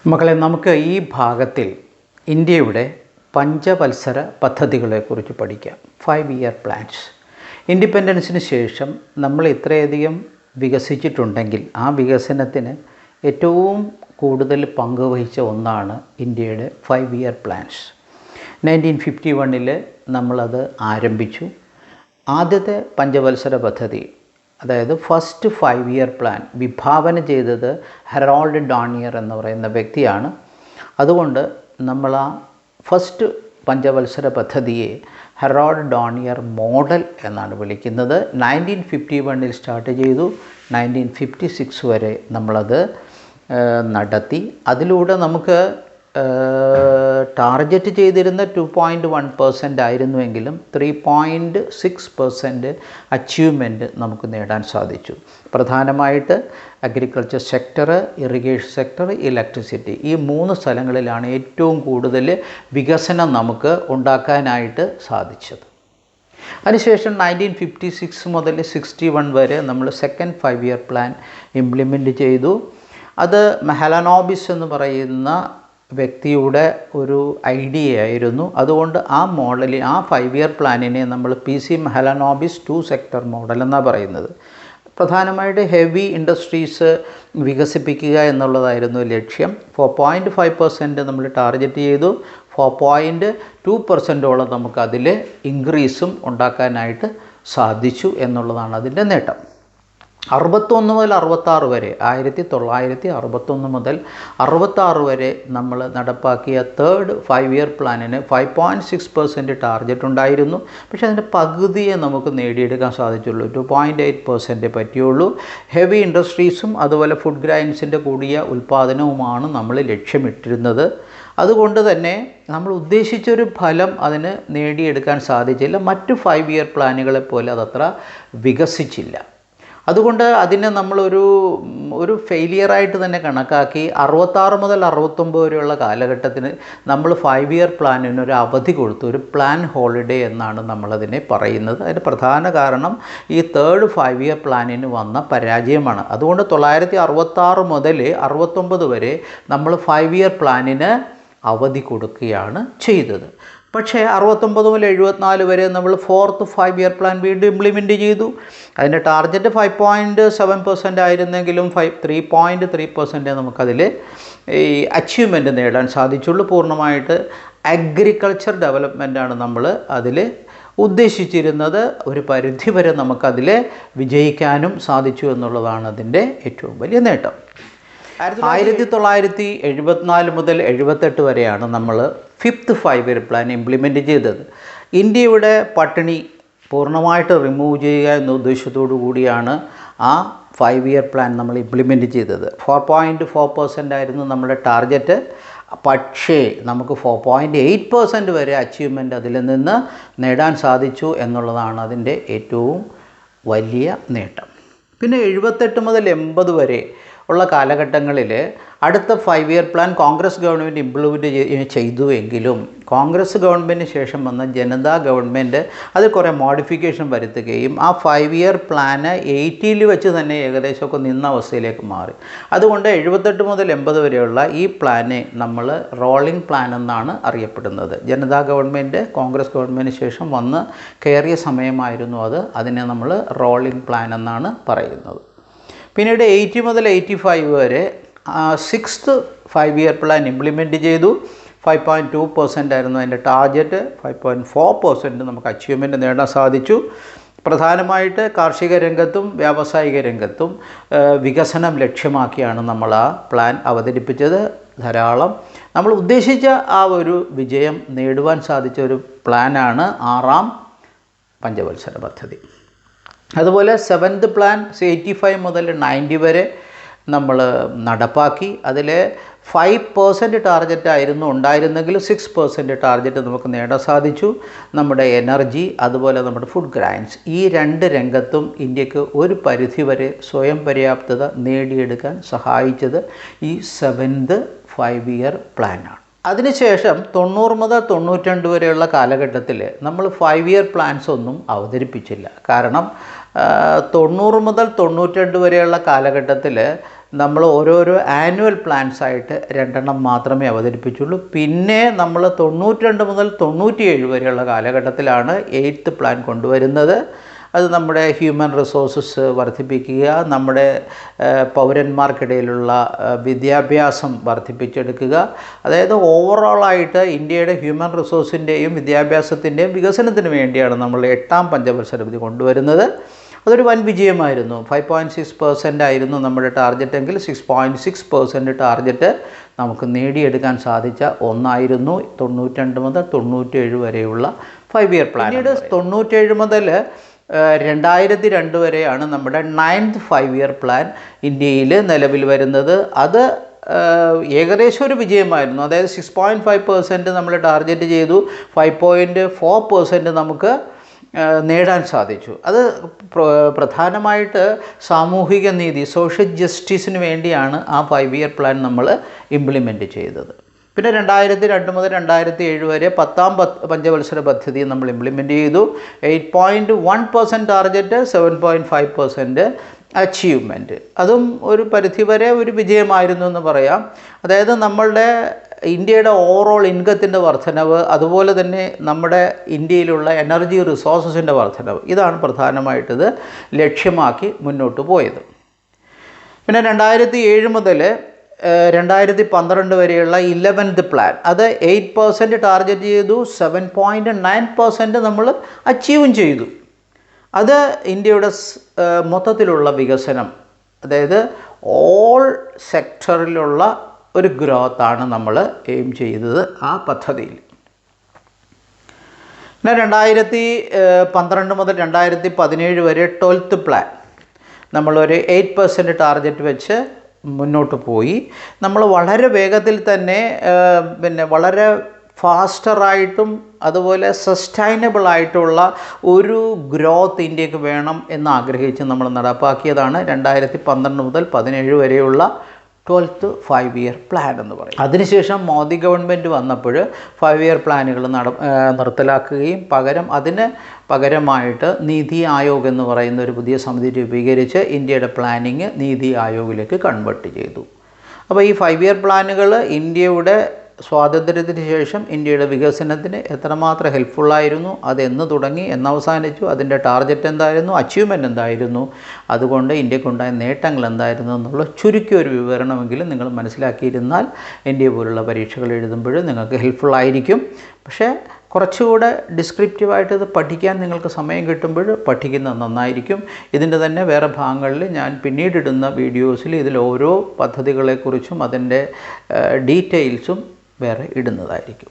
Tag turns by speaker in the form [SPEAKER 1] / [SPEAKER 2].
[SPEAKER 1] മക്കളെ, നമുക്ക് ഈ ഭാഗത്തിൽ ഇന്ത്യയുടെ പഞ്ചവത്സര പദ്ധതികളെക്കുറിച്ച് പഠിക്കാം. 5 ഇയർ പ്ലാൻസ്. ഇൻഡിപെൻഡൻസിന് ശേഷം നമ്മൾ ഇത്രയധികം വികസിച്ചിട്ടുണ്ടെങ്കിൽ ആ വികസനത്തിന് ഏറ്റവും കൂടുതൽ പങ്കുവഹിച്ച ഒന്നാണ് ഇന്ത്യയുടെ 5 ഇയർ പ്ലാൻസ്. 1951 നമ്മളത് ആരംഭിച്ചു. ആദ്യത്തെ പഞ്ചവത്സര പദ്ധതി, അതായത് ഫസ്റ്റ് 5 ഇയർ പ്ലാൻ വിഭാവന ചെയ്തത് ഹെറാൾഡ് ഡോണിയർ എന്ന് പറയുന്ന വ്യക്തിയാണ്. അതുകൊണ്ട് നമ്മൾ ആ ഫസ്റ്റ് പഞ്ചവത്സര പദ്ധതിയെ ഹെറാൾഡ് ഡോണിയർ മോഡൽ എന്നാണ് വിളിക്കുന്നത്. 1951 സ്റ്റാർട്ട് ചെയ്തു, 1956 വരെ നമ്മളത് നടത്തി. അതിലൂടെ നമുക്ക് ടാർഗറ്റ് ചെയ്തിരുന്ന 2.1% ആയിരുന്നുവെങ്കിലും 3.6% അച്ചീവ്മെൻറ്റ് നമുക്ക് നേടാൻ സാധിച്ചു. പ്രധാനമായിട്ട് agriculture sector, irrigation sector, electricity, ഈ 3 സ്ഥലങ്ങളിലാണ് ഏറ്റവും കൂടുതൽ വികസനം നമുക്ക് ഉണ്ടാക്കാനായിട്ട് സാധിച്ചത്. അതിനുശേഷം 1956 മുതൽ 61 വരെ നമ്മൾ സെക്കൻഡ് 5 ഇയർ പ്ലാൻ ഇംപ്ലിമെൻറ്റ് ചെയ്തു. അത് മെഹലനോബിസ് എന്ന് പറയുന്ന വ്യക്തിയുടെ ഒരു ഐഡിയ ആയിരുന്നു. അതുകൊണ്ട് ആ മോഡലിൽ, ആ 5 ഇയർ പ്ലാനിനെ നമ്മൾ PC മെഹലനോബിസ് 2 സെക്ടർ മോഡൽ എന്നാണ് പറയുന്നത്. പ്രധാനമായിട്ട് ഹെവി ഇൻഡസ്ട്രീസ് വികസിപ്പിക്കുക എന്നുള്ളതായിരുന്നു ലക്ഷ്യം. 4.5% നമ്മൾ ടാർഗറ്റ് ചെയ്തു. 4.2%ഓളം നമുക്കതിൽ ഇൻക്രീസും ഉണ്ടാക്കാനായിട്ട് സാധിച്ചു എന്നുള്ളതാണ് അതിൻ്റെ നേട്ടം. 61 മുതൽ 66 വരെ, 1961 മുതൽ 66 വരെ നമ്മൾ നടപ്പാക്കിയ തേർഡ് 5 ഇയർ പ്ലാനിന് 5.6% ടാർഗറ്റ് ഉണ്ടായിരുന്നു. പക്ഷേ അതിൻ്റെ പകുതിയെ നമുക്ക് നേടിയെടുക്കാൻ സാധിച്ചുള്ളൂ. 2.8% പറ്റിയുള്ളൂ. ഹെവി ഇൻഡസ്ട്രീസും അതുപോലെ ഫുഡ് ഗ്രൈൻസിൻ്റെ കൂടിയ ഉൽപ്പാദനവുമാണ് നമ്മൾ ലക്ഷ്യമിട്ടിരുന്നത്. അതുകൊണ്ട് തന്നെ നമ്മൾ ഉദ്ദേശിച്ചൊരു ഫലം അതിന് നേടിയെടുക്കാൻ സാധിച്ചില്ല. മറ്റ് 5 ഇയർ പ്ലാനുകളെ പോലെ അതത്ര വികസിച്ചില്ല. അതുകൊണ്ട് അതിനെ നമ്മളൊരു ഫെയിലിയറായിട്ട് തന്നെ കണക്കാക്കി 66 മുതൽ 69 വരെയുള്ള കാലഘട്ടത്തിന് നമ്മൾ 5 ഇയർ പ്ലാനിന് ഒരു അവധി കൊടുത്തു. ഒരു പ്ലാൻ ഹോളിഡേ എന്നാണ് നമ്മളതിനെ പറയുന്നത്. അതിൻ്റെ പ്രധാന കാരണം ഈ തേർഡ് 5 ഇയർ പ്ലാനിന് വന്ന പരാജയമാണ്. അതുകൊണ്ട് 1966 മുതൽ 69 വരെ നമ്മൾ 5 ഇയർ പ്ലാനിന് അവധി കൊടുക്കുകയാണ് ചെയ്തത്. പക്ഷേ 69 മുതൽ 74 വരെ നമ്മൾ ഫോർത്ത് 5 ഇയർ പ്ലാൻ വീണ്ടും ഇംപ്ലിമെൻറ്റ് ചെയ്തു. അതിൻ്റെ ടാർഗറ്റ് 5.7% ആയിരുന്നെങ്കിലും 3.3% നമുക്കതിൽ ഈ അച്ചീവ്മെൻറ്റ് നേടാൻ സാധിച്ചുള്ളൂ. പൂർണ്ണമായിട്ട് അഗ്രികൾച്ചർ ഡെവലപ്മെൻറ്റാണ് നമ്മൾ അതിൽ ഉദ്ദേശിച്ചിരുന്നത്. ഒരു പരിധിവരെ നമുക്കതിൽ വിജയിക്കാനും സാധിച്ചു എന്നുള്ളതാണ് അതിൻ്റെ ഏറ്റവും വലിയ നേട്ടം. 1974 മുതൽ 78 വരെയാണ് നമ്മൾ ഫിഫ്ത്ത് 5 ഇയർ പ്ലാൻ ഇംപ്ലിമെൻറ്റ് ചെയ്തത്. ഇന്ത്യയുടെ പട്ടിണി പൂർണ്ണമായിട്ട് റിമൂവ് ചെയ്യുക എന്ന ഉദ്ദേശത്തോടു കൂടിയാണ് ആ 5 ഇയർ പ്ലാൻ നമ്മൾ ഇംപ്ലിമെൻറ്റ് ചെയ്തത്. 4.4% ആയിരുന്നു നമ്മുടെ ടാർഗറ്റ്. പക്ഷേ നമുക്ക് 4.8% വരെ അച്ചീവ്മെൻറ്റ് അതിൽ നിന്ന് നേടാൻ സാധിച്ചു എന്നുള്ളതാണ് അതിൻ്റെ ഏറ്റവും വലിയ നേട്ടം. പിന്നെ 78 മുതൽ 80 വരെ ഉള്ള കാലഘട്ടങ്ങളിൽ അടുത്ത 5 year plan Congress government implement ചെയ്തുവെങ്കിലും കോൺഗ്രസ് ഗവൺമെൻറ്റിന് ശേഷം വന്ന ജനതാ ഗവൺമെൻറ് അത് കുറേ മോഡിഫിക്കേഷൻ വരുത്തുകയും ആ 5 ഇയർ പ്ലാന് 80 വെച്ച് തന്നെ ഏകദേശമൊക്കെ നിന്ന അവസ്ഥയിലേക്ക് മാറി. അതുകൊണ്ട് 78 മുതൽ 80 വരെയുള്ള ഈ പ്ലാനെ നമ്മൾ റോളിംഗ് പ്ലാൻ എന്നാണ് അറിയപ്പെടുന്നത്. ജനതാ ഗവൺമെൻറ് കോൺഗ്രസ് ഗവൺമെൻറ്റിന് ശേഷം വന്ന് കയറിയ സമയമായിരുന്നു അത്. അതിനെ നമ്മൾ റോളിംഗ് പ്ലാൻ എന്നാണ് പറയുന്നത്. പിന്നീട് 80 മുതൽ 85 വരെ സിക്സ്ത് 5 ഇയർ പ്ലാൻ ഇംപ്ലിമെൻറ്റ് ചെയ്തു. 5.2% ആയിരുന്നു അതിൻ്റെ ടാർഗറ്റ്. 5.4% നമുക്ക് അച്ചീവ്മെൻറ്റ് നേടാൻ സാധിച്ചു. പ്രധാനമായിട്ട് കാർഷിക രംഗത്തും വ്യാവസായിക രംഗത്തും വികസനം ലക്ഷ്യമാക്കിയാണ് നമ്മൾ ആ പ്ലാൻ അവതരിപ്പിച്ചത്. ധാരാളം നമ്മൾ ഉദ്ദേശിച്ച ആ ഒരു വിജയം നേടുവാൻ സാധിച്ച ഒരു പ്ലാനാണ് 6ാം പഞ്ചവത്സര പദ്ധതി. അതുപോലെ 7th പ്ലാൻ 85 മുതൽ 90 വരെ നമ്മൾ നടപ്പാക്കി. അതിൽ 5% ടാർഗറ്റ് ആയിരുന്നു ഉണ്ടായിരുന്നെങ്കിൽ 6% ടാർഗറ്റ് നമുക്ക് നേടാൻ സാധിച്ചു. നമ്മുടെ എനർജി അതുപോലെ നമ്മുടെ ഫുഡ് ഗ്രൈൻസ്, ഈ 2 രംഗത്തും ഇന്ത്യക്ക് ഒരു പരിധിവരെ സ്വയം പര്യാപ്തത നേടിയെടുക്കാൻ സഹായിച്ചത് ഈ 7th 5 ഇയർ പ്ലാനാണ്. അതിനുശേഷം 90 മുതൽ 92 വരെയുള്ള കാലഘട്ടത്തിൽ നമ്മൾ 5 ഇയർ പ്ലാൻസ് ഒന്നും അവതരിപ്പിച്ചില്ല. കാരണം 90 മുതൽ 92 വരെയുള്ള കാലഘട്ടത്തിൽ നമ്മൾ ഓരോരോ ആനുവൽ പ്ലാൻസ് ആയിട്ട് 2 മാത്രമേ അവതരിപ്പിച്ചുള്ളൂ. പിന്നെ നമ്മൾ 92 മുതൽ 97 വരെയുള്ള കാലഘട്ടത്തിലാണ് 8th പ്ലാൻ കൊണ്ടുവരുന്നത്. അത് നമ്മുടെ ഹ്യൂമൻ റിസോഴ്സസ് വർദ്ധിപ്പിക്കുക, നമ്മുടെ പൗരന്മാർക്കിടയിലുള്ള വിദ്യാഭ്യാസം വർദ്ധിപ്പിച്ചെടുക്കുക. അതായത് ഓവറോളായിട്ട് ഇന്ത്യയുടെ ഹ്യൂമൻ റിസോഴ്സിൻ്റെയും വിദ്യാഭ്യാസത്തിൻ്റെയും വികസനത്തിന് വേണ്ടിയാണ് നമ്മൾ 8ാം പഞ്ചവത്സര പദ്ധതി കൊണ്ടുവരുന്നത്. അതൊരു വൻ വിജയമായിരുന്നു. 5.6% ആയിരുന്നു നമ്മുടെ ടാർഗറ്റ് എങ്കിൽ 6.6% ടാർഗറ്റ് നമുക്ക് നേടിയെടുക്കാൻ സാധിച്ച ഒന്നായിരുന്നു 92 മുതൽ 97 വരെയുള്ള 5 ഇയർ പ്ലാൻ. പിന്നീട് 97 മുതൽ 2002 വരെയാണ് നമ്മുടെ 9th 5 ഇയർ പ്ലാൻ ഇന്ത്യയിൽ നിലവിൽ വരുന്നത്. അത് ഏകദേശം ഒരു വിജയമായിരുന്നു. അതായത് 6.5% നമ്മൾ ടാർഗറ്റ് ചെയ്തു, 5.4% നമുക്ക് നേടാൻ സാധിച്ചു. അത് പ്രധാനമായിട്ട് സാമൂഹിക നീതി, സോഷ്യൽ ജസ്റ്റിസിന് വേണ്ടിയാണ് ആ 5 ഇയർ പ്ലാൻ നമ്മൾ ഇംപ്ലിമെൻറ്റ് ചെയ്തത്. പിന്നെ 2002 മുതൽ 2007 വരെ 10ാം പഞ്ചവത്സര പദ്ധതി നമ്മൾ ഇംപ്ലിമെൻറ്റ് ചെയ്തു. 8.1% ടാർഗറ്റ്, 7.5% അച്ചീവ്മെൻറ്റ്. അതും ഒരു പരിധിവരെ ഒരു വിജയമായിരുന്നു എന്ന് പറയാം. അതായത് നമ്മളുടെ ഇന്ത്യയുടെ ഓവറോൾ ഇൻകത്തിൻ്റെ വർധനവ്, അതുപോലെ തന്നെ നമ്മുടെ ഇന്ത്യയിലുള്ള എനർജി റിസോഴ്സസിൻ്റെ വർധനവ്, ഇതാണ് പ്രധാനമായിട്ടത് ലക്ഷ്യമാക്കി മുന്നോട്ട് പോയത്. പിന്നെ 2007 മുതൽ 2012 വരെയുള്ള 11th പ്ലാൻ, അത് 8% ടാർഗറ്റ് ചെയ്തു, 7.9% നമ്മൾ അച്ചീവും ചെയ്തു. അത് ഇന്ത്യയുടെ മൊത്തത്തിലുള്ള വികസനം, അതായത് ഓൾ സെക്ടറിലുള്ള ഒരു ഗ്രോത്താണ് നമ്മൾ എയിം ചെയ്തത് ആ പദ്ധതിയിൽ. പിന്നെ 2012 മുതൽ 2017 വരെ 12th പ്ലാൻ നമ്മളൊരു 8% ടാർഗറ്റ് വെച്ച് മുന്നോട്ട് പോയി. നമ്മൾ വളരെ വേഗത്തിൽ തന്നെ വളരെ ഫാസ്റ്ററായിട്ടും അതുപോലെ സസ്റ്റൈനബിളായിട്ടുള്ള ഒരു ഗ്രോത്ത് ഇന്ത്യക്ക് വേണം എന്ന് ആഗ്രഹിച്ച് നമ്മൾ നടപ്പാക്കിയതാണ് 2012 മുതൽ 2017 വരെയുള്ള 12th 5 ഇയർ പ്ലാൻ എന്ന് പറയും. അതിനുശേഷം മോദി ഗവൺമെൻറ് വന്നപ്പോൾ 5 ഇയർ പ്ലാനുകൾ നിർത്തലാക്കുകയും അതിന് പകരമായിട്ട് നീതി ആയോഗ് എന്ന് പറയുന്ന ഒരു പുതിയ സമിതി രൂപീകരിച്ച് ഇന്ത്യയുടെ പ്ലാനിങ് നീതി ആയോഗിലേക്ക് കൺവേർട്ട് ചെയ്തു. അപ്പോൾ ഈ 5 ഇയർ പ്ലാനുകൾ ഇന്ത്യയുടെ സ്വാതന്ത്ര്യത്തിന് ശേഷം ഇന്ത്യയുടെ വികസനത്തിന് എത്രമാത്രം ഹെൽപ്ഫുള്ളായിരുന്നു, അതെന്ന് തുടങ്ങി, എന്നവസാനിച്ചു, അതിൻ്റെ ടാർഗറ്റ് എന്തായിരുന്നു, അച്ചീവ്മെൻറ്റ് എന്തായിരുന്നു, അതുകൊണ്ട് ഇന്ത്യക്കുണ്ടായ നേട്ടങ്ങൾ എന്തായിരുന്നു എന്നുള്ള ചുരുക്കിയൊരു വിവരണമെങ്കിലും നിങ്ങൾ മനസ്സിലാക്കിയിരുന്നാൽ ഇന്ത്യ പോലുള്ള പരീക്ഷകൾ എഴുതുമ്പോൾ നിങ്ങൾക്ക് ഹെൽപ്ഫുള്ളായിരിക്കും. പക്ഷേ കുറച്ചുകൂടെ ഡിസ്ക്രിപ്റ്റീവായിട്ട് ഇത് പഠിക്കാൻ നിങ്ങൾക്ക് സമയം കിട്ടുമ്പോൾ പഠിക്കുന്നത് നന്നായിരിക്കും. ഇതിൻ്റെ തന്നെ വേറെ ഭാഗങ്ങളിൽ ഞാൻ പിന്നീടിടുന്ന വീഡിയോസിൽ ഇതിൽ ഓരോ പദ്ധതികളെക്കുറിച്ചും അതിൻ്റെ ഡീറ്റെയിൽസും വേറെ ഇടുന്നതായിരിക്കും.